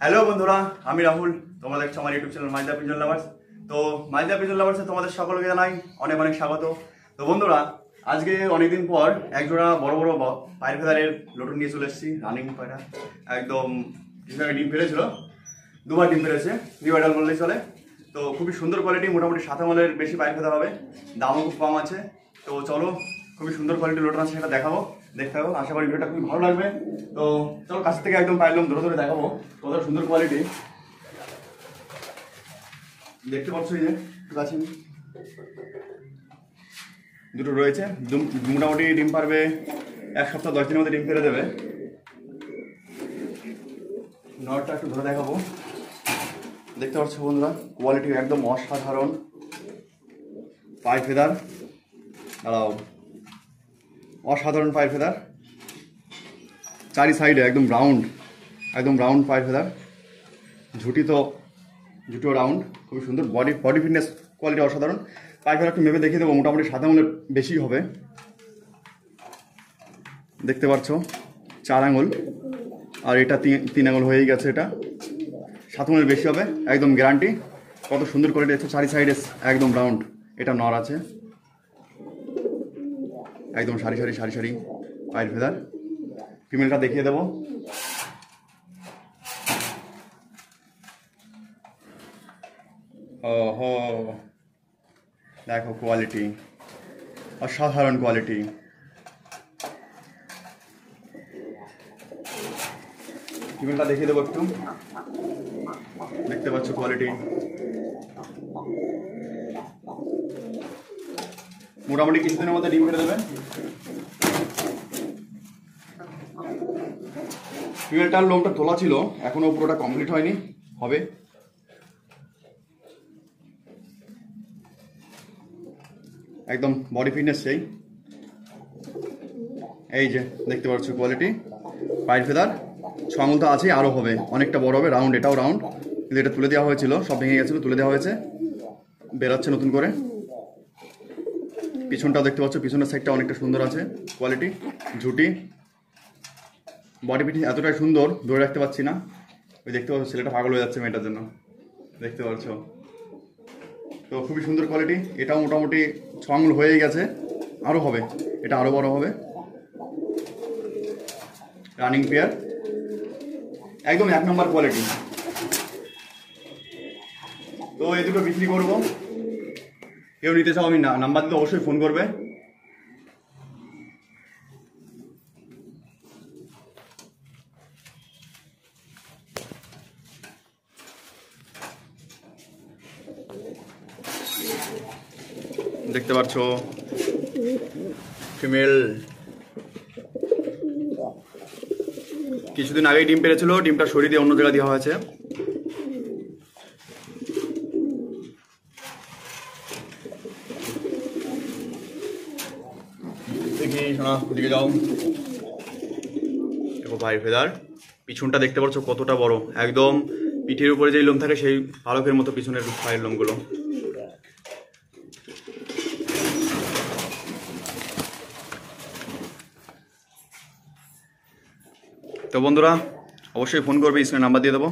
Hello বন্ধুরা, আমি রাহুল। তোমরা দেখছো আমার ইউটিউব চ্যানেল মাইজা পিজন লাভার্স। তো মাইজা পিজন লাভার্সে তোমাদের সকলকে জানাই অনেক অনেক স্বাগত। তো বন্ধুরা, আজকে অনেকদিন পর একজোড়া বড় বড় পায়ের ফেদারের লটন নিয়ে চলে এসেছি। রানিং পায়রা একদম কিছুদিন আগে ডিম পেরেছিল, দুবার ডিম পেরেছে, রিভাইডাল বললেই চলে। তো খুবই সুন্দর কোয়ালিটি, মোটামুটি 7 আমলের বেশি পায়ের ফেদার হবে, দামও খুব কম আছে। তো চলো, খুবই সুন্দর কোয়ালিটির লটন আছে, সেটা দেখাবো, দেখতে হবে। আশা করি ভিডিওটা খুবই ভালো লাগবে। তো চলো কাছ থেকে একদম পাইলাম ধরে ধরে দেখাবো কত সুন্দর কোয়ালিটি। দেখতে পাচ্ছ, এই যে কাছে দুটো রয়েছে, মোটামুটি ডিম পারবে 1 সপ্তাহ 10 দিনের মধ্যে ডিম পেরে দেবে। নটটা একটু ধরে দেখাবো। দেখতে পাচ্ছ বন্ধুরা, কোয়ালিটি একদম অসাধারণ পায়ের ফেদার। দাঁড়াও, অসাধারণ পায়ের ফেদার, চারি সাইডে একদম রাউন্ড পায়ের ফেদার। ঝুটিও রাউন্ড, খুবই সুন্দর। বডি ফিটনেস কোয়ালিটি অসাধারণ। পায়ের ফেদার একটু মেপে দেখিয়ে দেবো, মোটামুটি 7 আঙুলের বেশি হবে। দেখতে পাচ্ছ 4 আঙুল, আর এটা 3 আঙুল হয়েই গেছে। এটা 7 আঙুলের বেশি হবে, একদম গ্যারান্টি। কত সুন্দর কোয়ালিটি আছে, চারি সাইডে একদম রাউন্ড। এটা নর আছে, একদম সারি সারি পায়ের ফেদার। ফিমেলটা দেখিয়ে দেবো। ওহো, দেখো কোয়ালিটি, অসাধারণ কোয়ালিটি। ফিমেলটা দেখিয়ে দেবো একটু। দেখতে পাচ্ছ কোয়ালিটি, মোটামুটি কিছুদিনের মধ্যে ডিম পেড়ে দেবে। ফিমেলটার লোমটা তোলা ছিল, এখনো পুরোটা কমপ্লিট হয়নি, হবে। একদম বডি ফিটনেস সেই। এই যে দেখতে পাচ্ছ কোয়ালিটি, পায়ের ফেদার 6 আঙুল তো আছে, আরও হবে, অনেকটা বড় হবে। রাউন্ড, এটাও রাউন্ড, কিন্তু এটা তুলে দেওয়া হয়েছিল, সব ভেঙে গেছিলো, তুলে দেওয়া হয়েছে, বেরাচ্ছে নতুন করে। পিছনটাও দেখতে পাচ্ছ, পিছনের সাইডটা অনেকটা সুন্দর আছে কোয়ালিটি। ঝুটি, বডি ফিটনেস এতটাই সুন্দর, ধরে রাখতে পারছি না। ওই দেখতে পাচ্ছ, ছেলেটা পাগল হয়ে যাচ্ছে মেয়েটার জন্য, দেখতে পাচ্ছ। তো খুবই সুন্দর কোয়ালিটি। এটাও মোটামুটি 6 আঙুল হয়ে গেছে, আরও হবে, এটা আরও বড় হবে। রানিং পেয়ার, একদম 1 নম্বর কোয়ালিটি। তো এই দুটো বিক্রি করবো, কেউ নিতে চাও আমি নাম্বার দিতে অবশ্যই ফোন করবে। দেখতে পাচ্ছ ফিমেল, কিছুদিন আগেই ডিম পেরেছিল, ডিমটা সরিয়ে দিয়ে অন্য জায়গায় দেওয়া হয়েছে। দেখি শোনা, ওদিকে যাও। দেখো পায়ের ফেদার, পিছনটা দেখতে পাচ্ছ কতটা বড়, একদম পিঠের উপরে যেই লোম থাকে সেই পালকের মতো পিছনের পায়ের লোমগুলো। তো বন্ধুরা, অবশ্যই ফোন করবে, স্ক্রিনে নাম্বার দিয়ে দেবো।